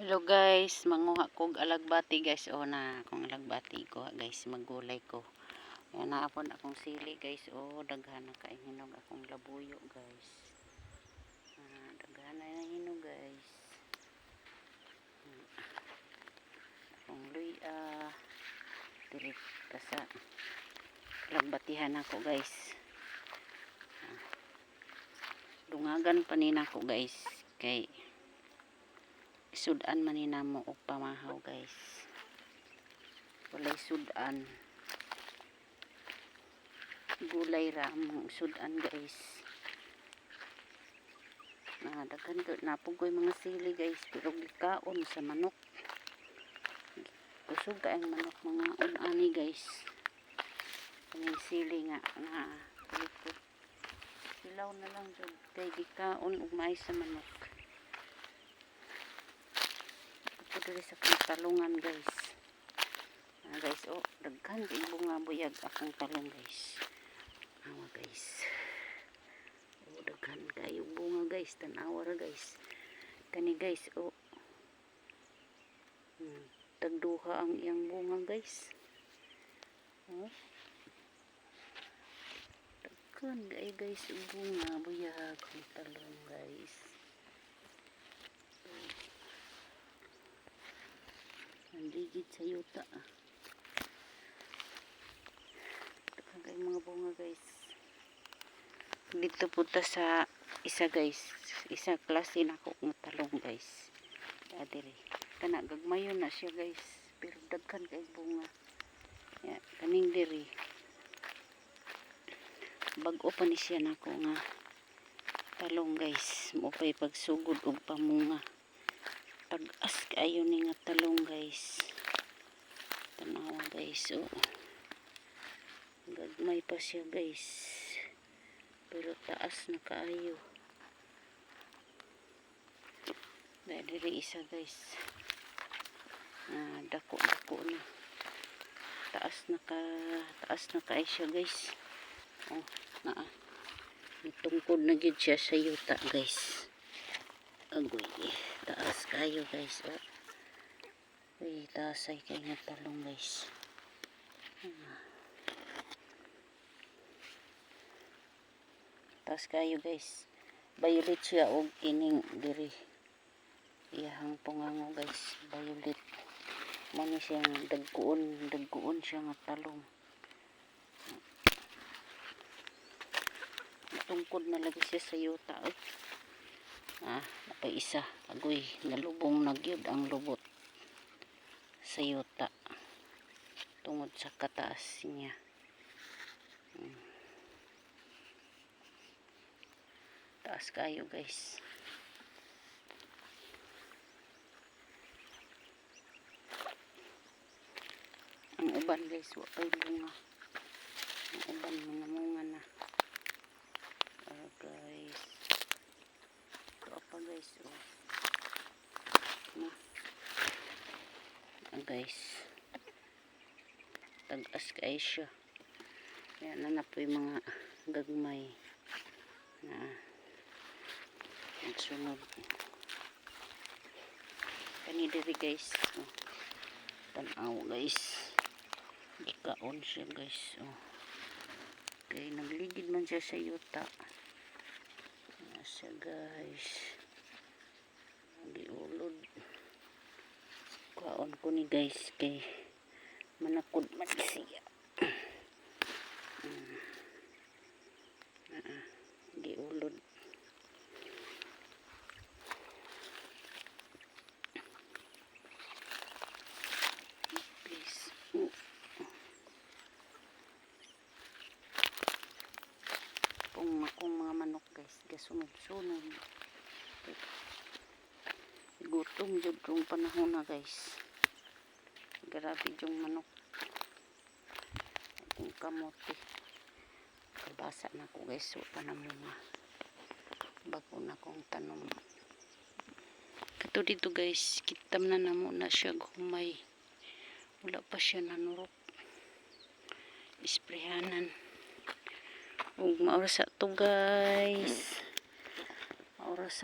Hello guys, manguha kog alagbati guys. O na akong alagbati ko guys, maggulay ko. Yan na akong sili guys. O daghan na kay hinog akong labuyo guys. Daghan na hinog guys. Akong luya. Dili ta sa alagbatihan ako guys. Dungagan pa nina ko guys kay sudan manina mo og pamahaw guys. Walay sudan, gulay ra mong sudan guys. Daghan ko napugoy mga sili guys, pero gikaon sa manok. Kusog kaayong manok mga unani guys. Ang sili nga na likod. Silaw na lang jud kay gikaon ug maay sa manok. Diri sa talungan guys. Guys, oh, daghan kay bunga buyag akong talong guys. Awa guys. Oh, daghan kayo bunga guys, tan-awa ra guys. Kani guys, oh. Tagduha ang iyang bunga guys. Oh. Daghan kay guys bunga buyag akong talong guys. Ligid sa yuta. Kagay mga bunga guys. Dito punta sa isa guys. Isa klase na ako ng talong guys. Diri. Kana gagmayon na siya guys. Pero daghan kay bunga. Ya, kaning diri. Bag-o pa ni siya na ako nga talong guys. Mupay pagsugod og pamunga. Pag-as kayo ni nga talong guys. Tanawa guys, oh. Gagmay pa siya guys. Pero taas na kaayo. Diri isa guys. Dako na. Taas na kaayo siya guys. Oh, itungkod na gid siya sa yuta guys. Agoy, taas kayo guys. Oh. Uy, taasay kayo ng talong guys. Taas kayo guys. Violet siya og ining diri. Iyahang pungango guys. Violet. Mani siyang dagkuon siya nga talong. Tungkod na lagi siya sa yuta. Napay isa. Agoy, nalubong nagyod ang lubot sa yuta. Tungod sa kataas niya. Taas kayo guys. Ang uban guys, wapay bunga. Ang uban mangamunga na. Guys. Ito pa guys. Guys. Tag-as kayo siya. Yan na po yung mga gagmay na sunod. Kani diri guys. Tanaw guys. Ikaon siya guys. Okay, nagligid man siya sa yuta. Siya guys. Giulod. Kaon ko ni guys kay manakod man siya. Giulod. Please. Akong mga manok guys, gasunod-sunod. Gutom jud kung panahon na guys. Grabe yung manok. Akong kamote. Kabasa na ko guys, so panamunga. Bago na kong tanom. Kato dito guys, kitam na namo na siya gumay. Wala pa siya nanurok. Isprehanan. Ug maura sa to guys. Maura sa